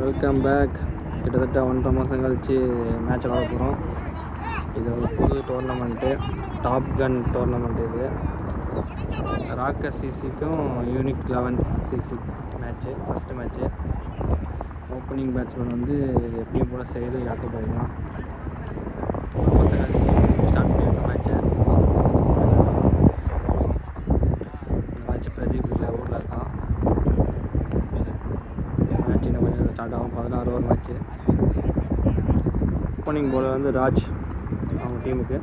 Welcome back. கிட்டத்தட்ட 1.5 மாதம் கழிச்சு மேட்ச் விளாட போகிறோம். இது ஒரு புது டோர்னமெண்ட்டு, டாப் கன் டோர்னமெண்ட். இது ராக்கஸ் சிசிக்கும் unique 11 CC match, first match. Opening batsman வந்து எப்பயும் போல் செய்து யாக்கோபாய் தான். 1 மாதம் கழிச்சு ஸ்டார்ட் பண்ணியிருக்கோம் மேட்ச்சை. இந்த மேட்ச்சு பிரதீப் இல்லை, ஊரில் இருக்கான். மேட்ச் இன்னும் கொஞ்சம் ஸ்டார்ட் ஆகும். 16 ஓவர் மேட்ச்சு. ஓப்பனிங் போலர் வந்து ராஜ், அவங்க டீமுக்கு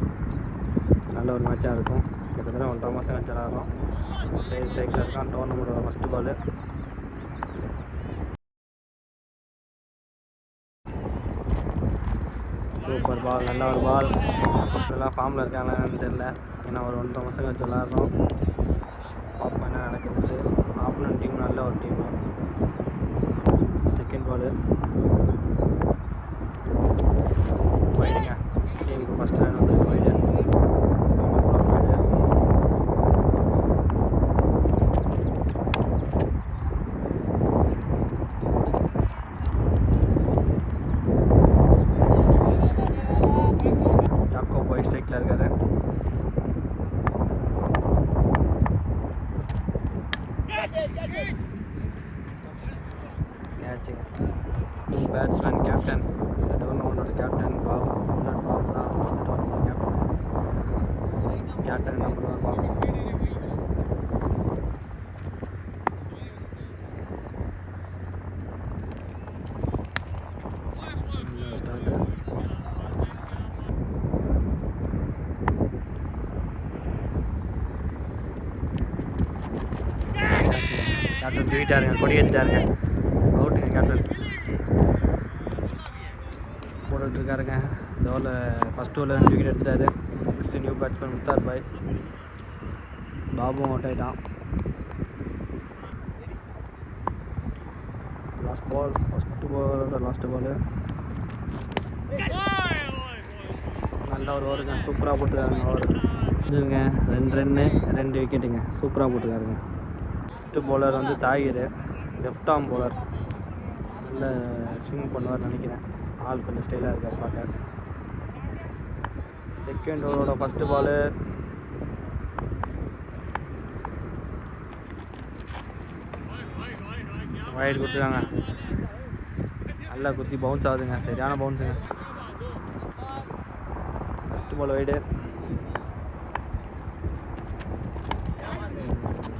நல்ல ஒரு மேட்சாக இருக்கும். கிட்டத்தட்ட 1.5 மாதம் கழிச்சு விளாட்றோம். ஸ்ட்ரைக்கில் இருக்கான். டோர்னமெண்ட்டோட ஃபஸ்ட்டு பால். சூப்பர் பால், நல்ல ஒரு பால். எல்லாம் ஃபார்மில் இருக்காங்கன்னு தெரில, ஏன்னா ஒரு 1.5 மாதம் கழிச்சு விளாட்றோம். பார்ப்போம் என்ன நடக்குது. ஆப்போனன்ட் டீம் நல்ல ஒரு டீமு. செகண்ட் பால் வைடுங்க. டீமுக்கு ஃபஸ்ட் ரன் வந்து வைடு. யாக்கோபாய் ஸ்ட்ரைக்கில் இருக்காரு. கேட்சிங். பேட்ஸ்மேன் கேப்டன், இந்த டோர்னமெண்ட்டோட கேப்டன் பாபு. பாபு தான் இந்த டோர்னமெண்ட் கேப்டன். என்ன பண்ணுவார் பார்ப்போம். ஸ்டார்ட்டு. கேப்டன் தூக்கிட்டாருங்க, கொடி ஏற்றிட்டாருங்க. அவுட்டுங்க கேப்டன். போட்டுட்ருக்காருங்க. இந்த ஓவரில் ஃபஸ்ட் ஓவரில் 2 விக்கெட் எடுத்துட்டாரு. நெக்ஸ்ட் நியூ பேட்ஸ்மேன் முத்தார் பாய். பாபுவும் அவுட் ஆகிட்டான். லாஸ்ட் பால், ஃபஸ்ட்டு பாலோட லாஸ்ட்டு பால். நல்ல ஒரு ஓவருங்க, சூப்பராக போட்டுருக்காருங்க ஓவர். இதுங்க 2 ரன்னு 2 விக்கெட்டுங்க, சூப்பராக போட்டுருக்காருங்க. ஃபஸ்ட்டு பவுலர் வந்து தாகிர், லெஃப்ட் ஆர்ம் பவுலர். நல்ல ஸ்விங் பண்ணுவார்னு நினைக்கிறேன். ஆள் கொஞ்சம் ஸ்டைலாக இருக்கார் பார்க்க. செகண்ட் ஓவரோட ஃபஸ்ட்டு பாலு. வைடு கொடுத்துருக்காங்க. நல்லா குத்தி பவுன்ஸ் ஆகுதுங்க, சரியான பவுன்ஸுங்க. ஃபஸ்ட்டு பால் வைடு.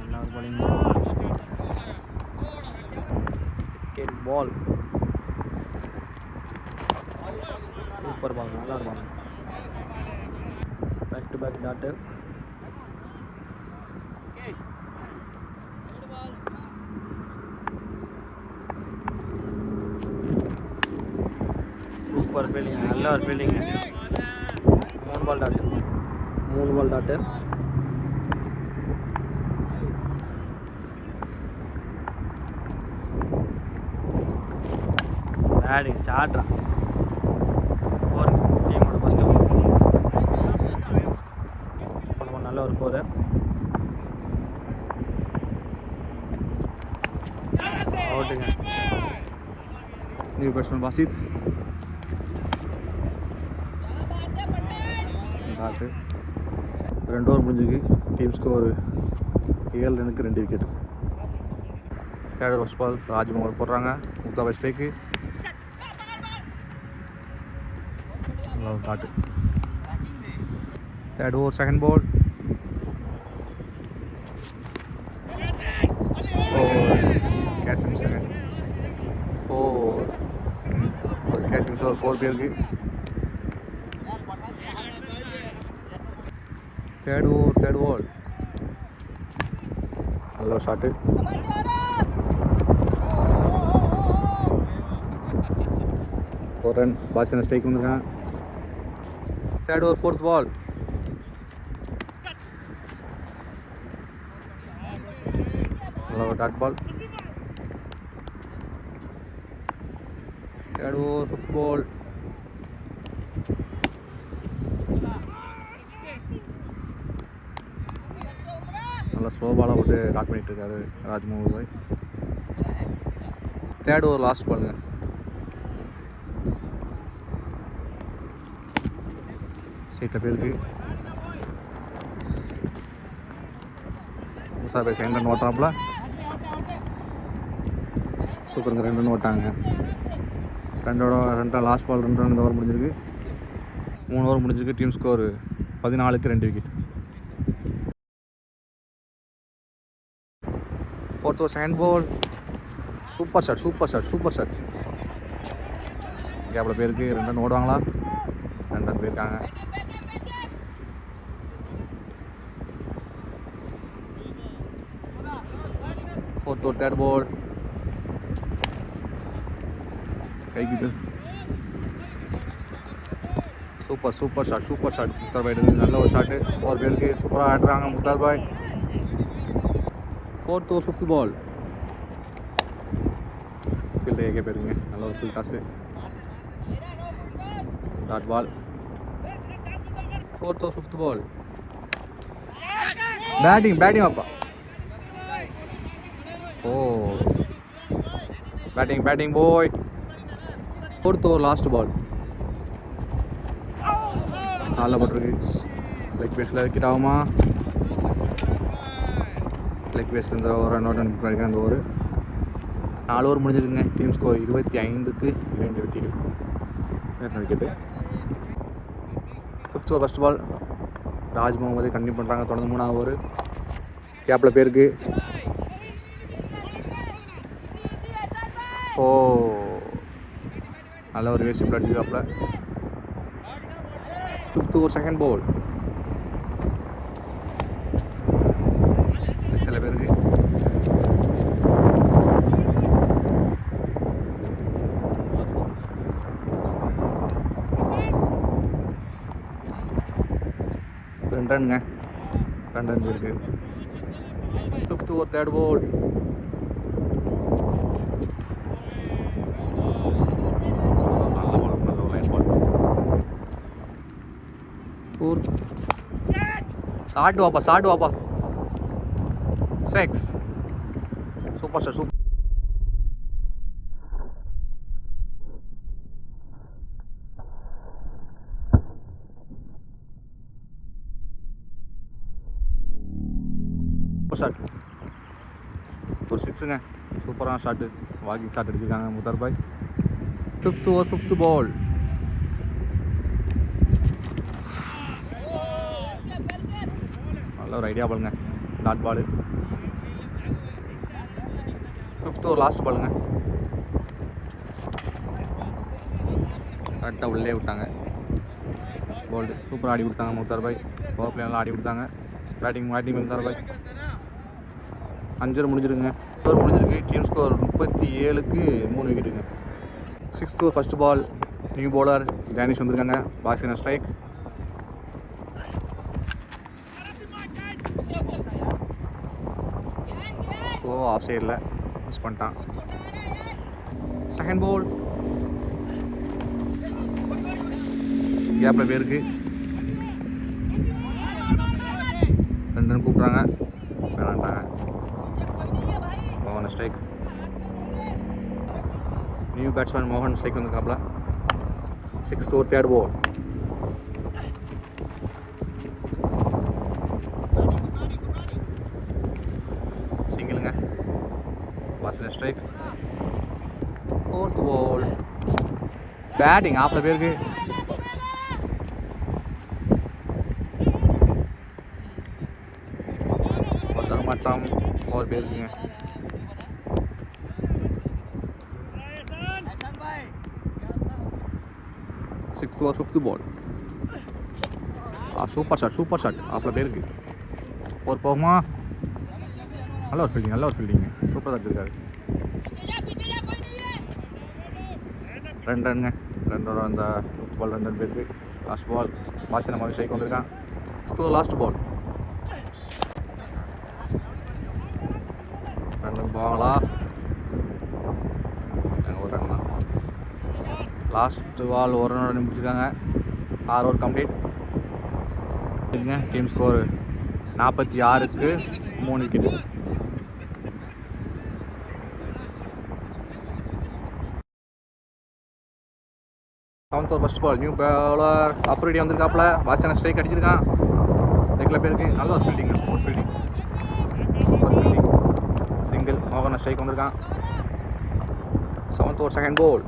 நல்லா பாலிங். Second ball. சூப்பர் பால், நல்லா இருக்கும். Back to back dot. Super fielding, நல்ல ஒரு ஃபீல்டிங். 3 ball dot. பேட்டிங் ஷார்ட்ரா. 4 டீமோட ஃபஸ்ட்டு பால். நல்ல ஒரு 4. அவுட்டுங்க. New batsman Basith. Dot. 2 over முடிஞ்சிருக்கு. டீம் ஸ்கோர் 7 ரன்னுக்கு 2 wicket. Third over first ball Rajmohan போடுறாங்க. முத்தாபாய் strike. Dot. Third over second ball. Catch miss है। 4 कैच मिस और 4 பேருக்கு. தேர்ட் ஓவர் நல்ல ஷாட்டு. ஒரு ரன். பாசின ஸ்ட்ரைக் வந்துருக்காங்க. Third over fourth ball. நல்ல ஒரு dot ball. Third over fifth ball. நல்லா ஸ்லோ பாலாக போட்டு காட் பண்ணிகிட்டு இருக்காரு ராஜ்மோகன் பாய். தேர்ட் ஓவர் லாஸ்ட் பாலுங்க. சீட்டில் பேருக்கு முத்தாபை செகண்ட் ரன் ஓட்டுறாப்புல. சூப்பருங்க, 2 ரன் ஓட்டாங்க. 2 லாஸ்ட் பால் 2 ரன் இந்த ஓவர் முடிஞ்சிருக்கு. 3 ஓவர் முடிஞ்சிருக்கு. டீம் ஸ்கோர் 14க்கு 2 wicket. 4th over second ball. Super shot. கேப்பில் பேருக்கு 2 ரன் ஓடுவாங்களா? 2 ரன் போயிருக்காங்க. 4th over third ball. கைக்கிட்டு super shot. Mukhtar பாய் நல்ல ஒரு ஷாட்டு. 4 பேருக்கு சூப்பராக ஆடுறாங்க முக்தார் பாய். 4th over 5th ball. Field ஏகே போயிருங்க. நல்ல ஒரு full toss. Dot ball. 4th over 5th ball. Batting அப்பா. பேட்டிங் போய். 4th over last ball. நல்லா போட்டிருக்கு. லெக் பேஸில் விக்கெட் ஆகுமா? லெக் பேஸில் இந்த ஓவர் ரன் அவுட் பண்ணியிருக்கேன். அந்த ஓவர் 4 ஓவர் முடிஞ்சிருக்குங்க. டீம் ஸ்கோர் 25க்கு 2 wicket. Wicket. 5th over first ball. Raj Mohammed continue பண்ணுறாங்க. தொடர்ந்து 3ஆவது ஓவர். கேப்பில் பேருக்கு நல்ல ஒரு வேஸ்ட் அடிச்சுக்காப்பில். 5th over second ball. சில பேருக்கு ரன்னுங்க. 2 ரன் இருக்கு. 5th ஓவர் தேர்ட் பால். ஷாட் வாப்பா 6. Super shot. ஒரு 6ங்க. சூப்பரான ஷாட்டு. வாக்கிங் ஷாட் அடிச்சிருக்காங்க முக்தார் பாய். 5th ஓவர் 5th பால். நல்ல ஒரு ஐடியா பாலுங்க. Dot ball. 5th over last பாலுங்க. கரெக்டாக உள்ளே விட்டாங்க. போல்டு சூப்பராக ஆடி கொடுத்தாங்க முக்தார் பாய். பவர் பிளே நல்லா ஆடி கொடுத்தாங்க. பேட்டிங் முக்தார் பாய். 5 ஓவர் முடிஞ்சிருங்க. டீம் ஸ்கோர் 37க்கு 3 விக்கெட்டுங்க. 6th over first ball. New bowler Danish வந்திருக்காங்க. பாக்ஸிங் ஸ்ட்ரைக். ஆஃப் சைடில் மிஸ் பண்ணிட்டான். Second ball. கேப்பில் பேருக்கு 2 ரன் கூப்பிட்றாங்க. வேணான்ட்டாங்க. மோகன் ஸ்ட்ரைக். நியூ பேட்ஸ்மேன் மோகன் ஸ்ட்ரைக் வந்திருக்காப்புல. 6th over third ball. சிங்கிளுங்க. வாசல் ஸ்ட்ரைக். 4th ball. பேட்டிங் ஆப்பில் பேருக்கு. தரமாட்டம் 4 பேருக்குங்க. 6th over 5th ball. Super shot. ஆப்பில் பேருக்கு. 4 போகுமா? நல்ல ஒரு ஃபீல்டிங். சூப்பராக வச்சுருக்காரு. 2 ரன்ங்க. 2 ரன் அந்த 5th பால் 2 ரன் பேருக்கு. Last ball. பாசி நம்ம ஸ்ட்ரைக் வந்திருக்கான். 6th over last ball. 2 run போவாங்களா? ஒரு ரன் தான். லாஸ்ட் பால் 1 ரன் முடிச்சிருக்காங்க. 6 ஓவர் கம்ப்ளீட். டீம் ஸ்கோர் 46க்கு 3 wicket. 7th over first ball. New bowler Afridi வந்திருக்காப்புல. வாசியான ஸ்ட்ரைக் அடிச்சிருக்கான். லெக்கில் பேருக்கு நல்ல ஒரு ஃபீல்டிங். Super fielding. சிங்கிள். மோகன் ஸ்ட்ரைக் வந்திருக்கான். 7th ஓவர் செகண்ட் பால்.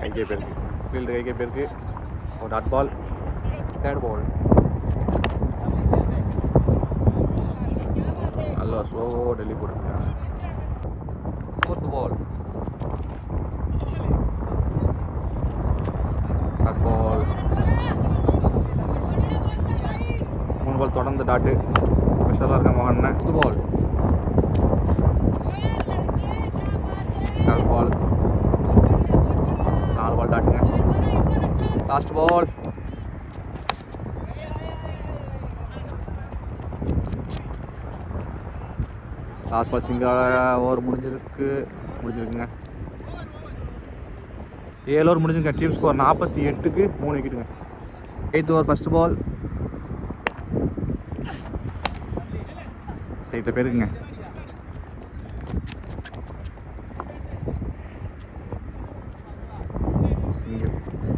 கைக்கே பேருக்கு ஃபீல்டு கைக்கே பேருக்கு ஒரு டாட் பால். தேர்ட் பால். நல்லா ஸ்லோ டெல்லி போட்டுருக்காங்க. 4th பால். டாட் பால். 3 பால் தொடர்ந்து டாட்டு. ஸ்பெஷலாக இருக்க மோகன். 5th ball. Dot ball. 4 ball டாட்டுங்க. Last ball. Last ball single. Over முடிஞ்சிருக்குங்க. 7 ஓவர் முடிஞ்சுங்க. டீம் ஸ்கோர் 48க்கு 3 விக்கெட்டுங்க. 8th over first ball. சைட்டில் பேருக்குங்க. சிங்கிள்.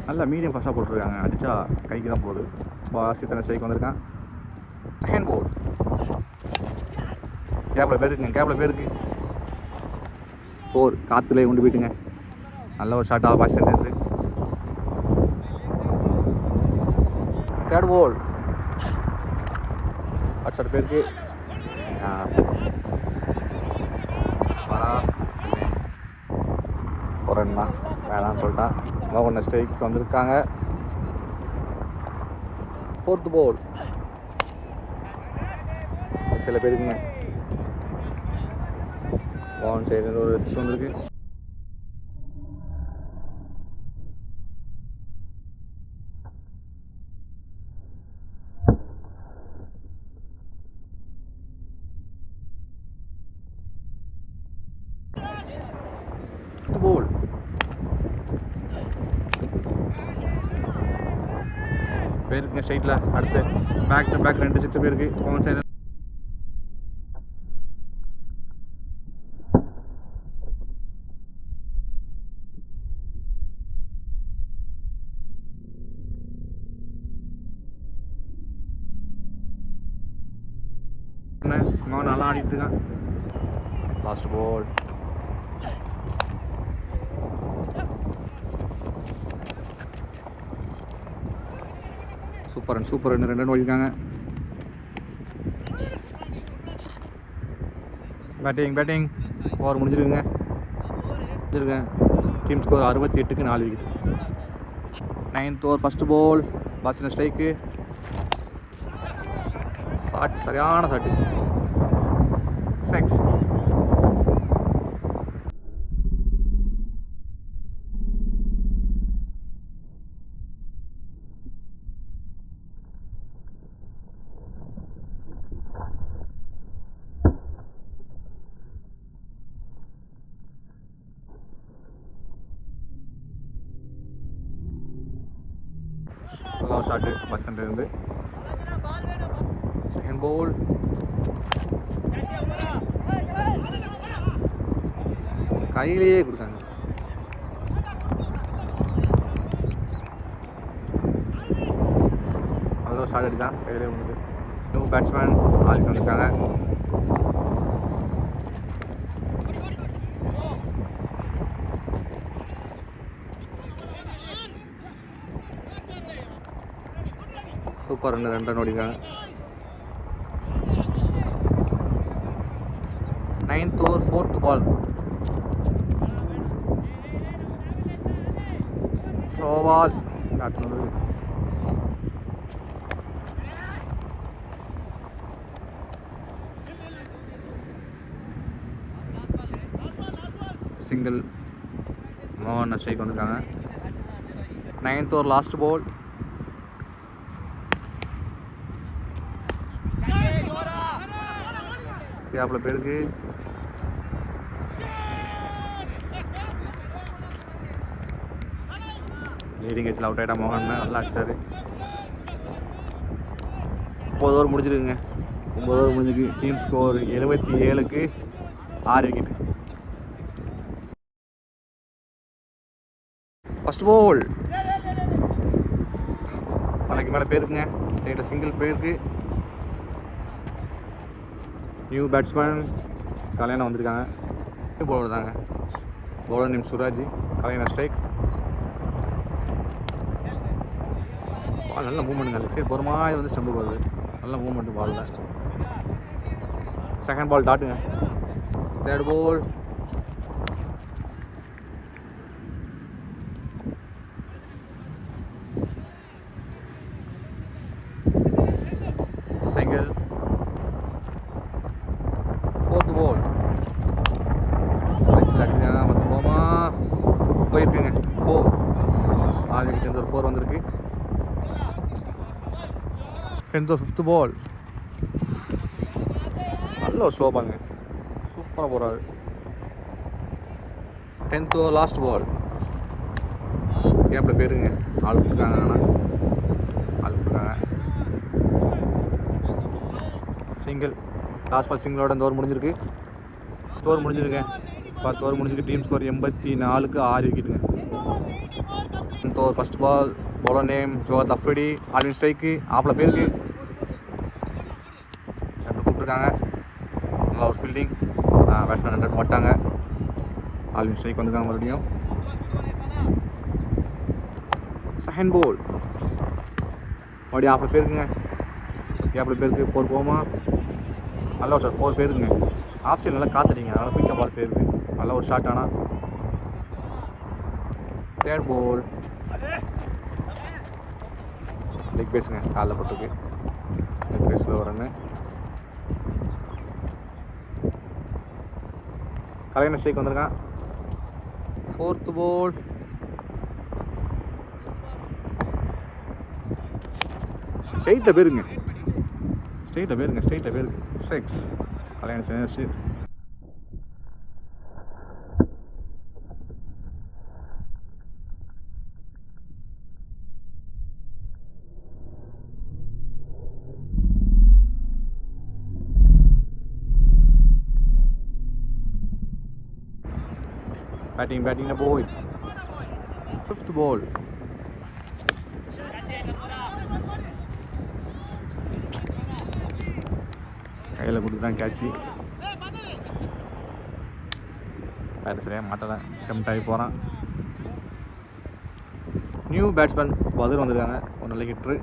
நல்லா மீடியம் ஃபஸ்ட்டாக போட்டுருக்காங்க. அடித்தா கைக்கு தான் போகுது. பாசித்தனை ஸ்ட்ரைக் வந்திருக்கான். Second ball. கேப்பில் பேருக்கு 4. காற்றுலேயே கொண்டு போயிட்டுங்க. நல்ல ஒரு ஷாட்டாக பாசித்தன் இருந்து. தேர்ட் பால். ஷாட் பேருக்கு போகிறேன்னா வேணான்னு சொல்லிட்டான். மோகன் ஸ்ட்ரைக் வந்திருக்காங்க. 4th பால். சில பேருக்குங்க. மோகன் சைடு ஒரு 6 வந்திருக்கு. பால். பேருக்குங்க ஸ்ட்ரைட்டில். அடுத்து பேக் டு பேக் 2 6 பேருக்கு. மோகன் சைடு மோகன் நல்லா ஆடிட்டு இருக்கான். Last ball. சூப்பர் 2 ரன் ஓடிருக்காங்க. பேட்டிங். ஓவர் முடிஞ்சிருக்குங்க. டீம் ஸ்கோர் 68க்கு 4 wicket. 9th over first ball. பாசின ஸ்ட்ரைக்கு. ஷாட் சரியான ஷாட்டு. 6. ஷாட்டு பர்சன்ட் இருந்து. Second ball. கையிலேயே கொடுத்தாங்க. அவ்வளோ ஷாட் அடித்தான். கையிலே முடிஞ்சது. நியூ பேட்ஸ்மேன் ஆளுக்கு வந்திருக்காங்க. சூப்பர் 2 ரன் ஓடிக்காங்க. 9th over 4th ball. Slow ball. Single. மோகன் ஸ்ட்ரைக் வந்திருக்காங்க. 9th over last ball. கேப்ல பேருக்கு லீடிங் எட்ஜில் அவுட் ஆகிட்டா மோகன். நல்லா அடிச்சாரு. 9 ஓவர் முடிஞ்சிருக்குங்க. 9 ஓவர் முடிஞ்சிருக்கு. டீம் ஸ்கோர் 77க்கு 6 விக்கெட். ஃபஸ்ட் பால் தலைக்கு மேலே போயிருக்குங்க. ஸ்ட்ரைட்டாக சிங்கிள் போயிருக்கு. நியூ பேட்ஸ்மேன் கல்யாணம் வந்திருக்காங்க. பவுலர் தாங்க. Bowler name Suraj. கல்யாணம் ஸ்ட்ரைக். பால் நல்ல மூவ்மெண்ட் நல்ல சரி பொறுமா இது வந்து ஸ்டம்புக்கு வருது. நல்ல மூவ்மெண்ட் பாலில். செகண்ட் பால் டாட்டுங்க. Third ball single. Fourth ball அடிச்சுங்க. மற்ற போமா போயிருக்குங்க. 4 ஆல்ரெடி ஒரு 4 வந்திருக்கு. 10th or 5th பால் நல்ல ஒரு ஸ்லோ பாருங்க. சூப்பராக போகிறாரு. 10th லாஸ்ட் பால் கேப்பில் போயிருங்க. ஆள் விட்டுருக்காங்க. ஆனால் ஆள் விட்டுருக்காங்க. சிங்கிள். லாஸ்ட் பால் சிங்கிளோட இந்த ஓவர் முடிஞ்சிருக்கு. 10 ஓவர் முடிஞ்சிருங்க. 10 ஓவர் முடிஞ்சிருக்கு. டீம் ஸ்கோர் 84க்கு 6 விக்கெட்டுங்க. 10th over first ball bowler name ஜோத் அஃப்ரிடி. ஆல்வின் ஸ்ட்ரைக்கு. ஆப்பில் போயிருக்கு. கூப்பிட்டுருக்காங்க. நல்லா ஒரு ஃபீல்டிங். பேட்ஸ்மேன் 100 மாட்டாங்க. ஆல்வின் ஸ்ட்ரைக் வந்துருக்காங்க மறுபடியும். செகண்ட் பால் மறுபடியும் ஆப்பில் போயிருக்குங்க. கேப்பில் போயிருக்கு. 4 போகுமா? நல்ல ஒரு ஷாட். 4 போயிருக்குங்க. ஆஃப் சைடு நல்லா காத்துட்டீங்க. அதனால் குயிக்காக பால் போயிருக்கு. நல்ல ஒரு ஷாட். ஆனால் தேர்ட் பால் லெக் பேஸுங்க. காலில் போட்டுருக்கு. லெக் பேஸில் வரேன்னு கலைஞர் ஸ்ட்ரைக் வந்திருக்கான். 4th பால் ஸ்ட்ரைட்டில் போயிருங்க. ஸ்ட்ரைட்டில் போயிருக்கு. 6 கலைஞர் straight. Batting na boy. 5th ball. கையில் கொடுத்துட்டான் கேட்சி. பேட் சரியாக மாட்டலை. டெம்ட் ஆகி போகிறான். நியூ பேட்ஸ்மேன் பதில் வந்திருக்காங்க. ஒரு நல்ல ஹிட்ரு.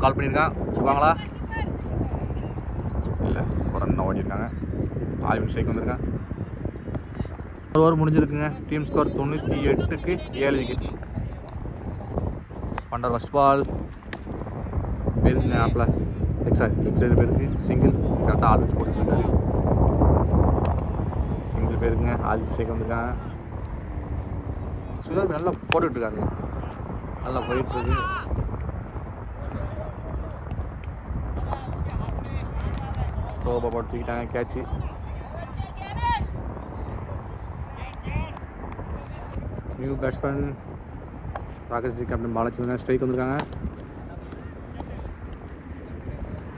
கால் பண்ணியிருக்கான். வாங்களா இல்லை ஒரு ரன் ஓடிருக்காங்க. ஆல்வின் ஸ்ட்ரைக் வந்திருக்கான். ஒரு ஓவர் முடிஞ்சிருக்குங்க. டீம் ஸ்கோர் 98க்கு 7 விக்கெட். பண்டர் ஃபஸ்ட் பால் போயிருக்குங்க. ஆப்பில் லெக் சைடு போயிருக்கு. சிங்கிள். கரெக்டாக ஆள் வச்சு போட்டுருக்காரு. சிங்கிள் போயிருக்குங்க. ஆல்வின் ஸ்ட்ரைக் வந்திருக்காங்க. சுதார் நல்லா போட்டுட்ருக்காருங்க. நல்லா போயிட்டுருக்கு. ரோபா போட்டு தூக்கிட்டாங்க. கேட்சி. New batsman Rakeshji captain Balaji வந்து ஸ்ட்ரைக் வந்திருக்காங்க.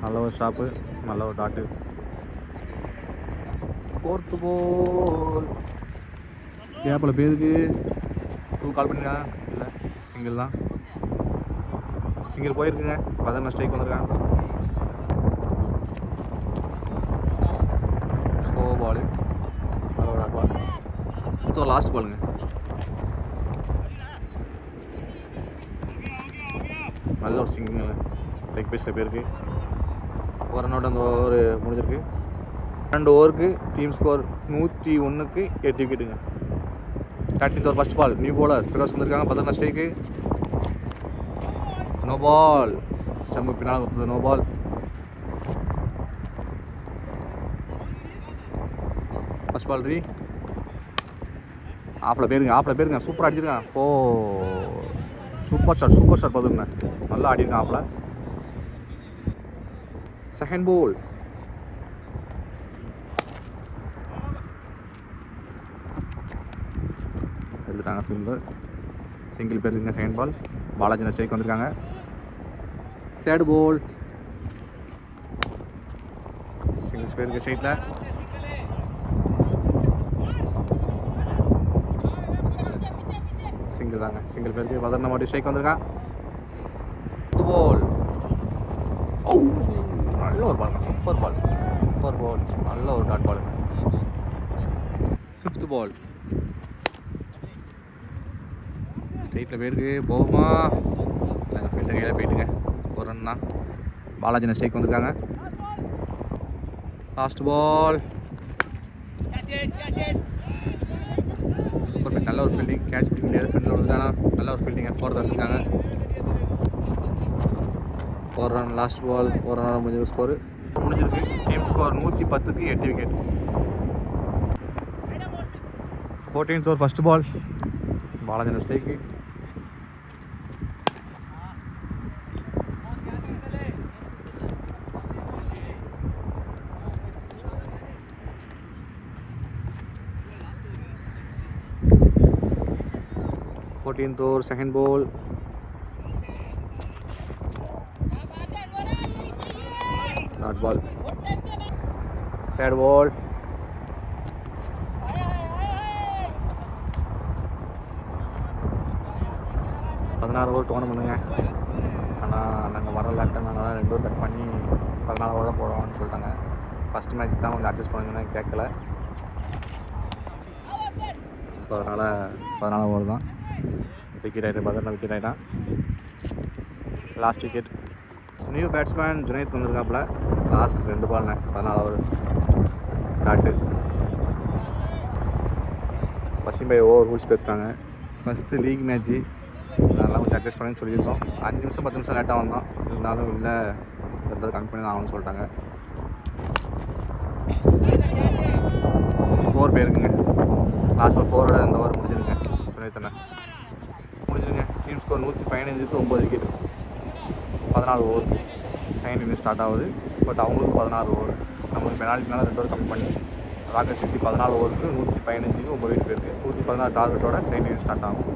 நல்ல ஒரு ஷாப்பு. நல்ல ஒரு டாட்டு. 4th பால் கேப்பில் பேருக்கு 2 கால் பண்ணியிருக்காங்க. இல்லை சிங்கிள் தான். சிங்கிள் போயிருக்குங்க. 11 ஸ்ட்ரைக் வந்திருக்காங்க. பால் அதோட பால். இப்போ லாஸ்ட் பாலுங்க. நல்ல ஒரு சிங்கிள். லெக் பேஸில் போயிருக்கு. ஒரு ரன்னோட அந்த ஓவர் முடிஞ்சிருக்கு. 2 ஓவருக்கு டீம் ஸ்கோர் 101க்கு 8 விக்கெட்டுங்க. 13th over first ball new bowler Feroz வந்திருக்காங்க. 11 ஸ்ட்ரைக்கு. No ball. ஸ்டம்பு பின்னால் கொடுத்தது. No ball. ஃபஸ்ட் பால் ஆப்பில் போயிருங்க. சூப்பராக அடிச்சிருக்கான். சூப்பர் ஷாட் பார்த்துருங்க. நல்லா ஆடிருக்கான் ஆப்பில். செகண்ட் பால் எடுத்துட்டாங்க ஃபீல்டர். சிங்கிள் போயிருக்குங்க. செகண்ட் பால் பாலாஜி ஸ்ட்ரைக் வந்திருக்காங்க. தேர்ட் பால் சிங்கிள்ஸ் போயிருக்கு. ஸ்ட்ரைட்டில் சிங்கிள் தாங்க, சிங்கிள் பேருக்கு பதர்ன மாட்டி ஸ்ட்ரைக் வந்திருக்கான். பால் நல்ல ஒரு பாலுங்க, சூப்பர் பால், நல்ல ஒரு டாட் பாலுங்க. 5th பால் ஸ்ட்ரைட்டில் போயிருக்கு, போகுமா? நாங்கள் ஃபீல்டர் கையில் போயிட்டுங்க, ஒரு ரன் தான். பாலாஜி ஸ்ட்ரைக் வந்திருக்காங்க. லாஸ்ட் பால் சூப்பர் ஃபீல்ட், நல்ல ஒரு ஃபீல்டிங், கேட்ச் பிடிக்க முடியாது, ஃபீல்டில் விழுந்தானா நல்ல ஒரு ஃபீல்டிங்கை 4th எடுத்துருக்காங்க. 4 ரன். லாஸ்ட் பால் 4 ரன் முடிஞ்ச ஸ்கோரு முடிஞ்சிருக்கு. டீம் ஸ்கோர் 110க்கு 8 wicket. 14th over first ball, Balaji ஸ்ட்ரைக்கு. Second ball, dot ball. Third ball, over டோர்னமெண்ட்டுங்க. ஆனால் நாங்கள் வர லேட்டனால 2 ஓவர் கட் பண்ணி 14 ஓவர் தான் போடுவோம்னு சொல்லிட்டாங்க. ஃபஸ்ட் மேட்ச் தான் கொஞ்சம் அட்ஜஸ்ட் பண்ணுங்கன்னு கேட்கல, ஸோ அதனால் 14 ஓவர் தான். விக்கெட் ஆகிட்டு விக்கெட் ஆகிட்டான். Last wicket. New batsman Junaid வந்திருக்காப்புல. லாஸ்ட் 2 பால்ண்ணே, 14 over dot. Waseem bhai over rules பேசுகிறாங்க. ஃபஸ்ட்டு லீக் மேட்ச்சு, அதெல்லாம் கொஞ்சம் அட்ஜஸ்ட் பண்ணி சொல்லியிருக்கோம். 5 நிமிஷம் 10 நிமிஷம் லேட்டாக வந்தோம், இருந்தாலும் இல்லை கம்மி பண்ணி தான் ஆகணும்னு சொல்லிட்டாங்க. 4 பேருக்குங்க. லாஸ்ட் பால் 4 இந்த ஓவர் முடிஞ்சிருங்க. ஜுனைத்தண்ணே முடிஞ்சிருங்க. டீம் ஸ்கோர் 115க்கு 9 wicket. 14 over second inning start ஆகுது. பட் அவங்களுக்கு 16 ஓவர், நம்மளுக்கு பெனால்ட்டினால 2 ஓவர் கம்மி பண்ணி ராக்கர்ஸ் 14 ஓவருக்கு 115க்கு 9 விக்கெட் போயிருக்கு. 116 டார்கெட்டோட செகண்ட் இன்னிங் ஸ்டார்ட் ஆகும்.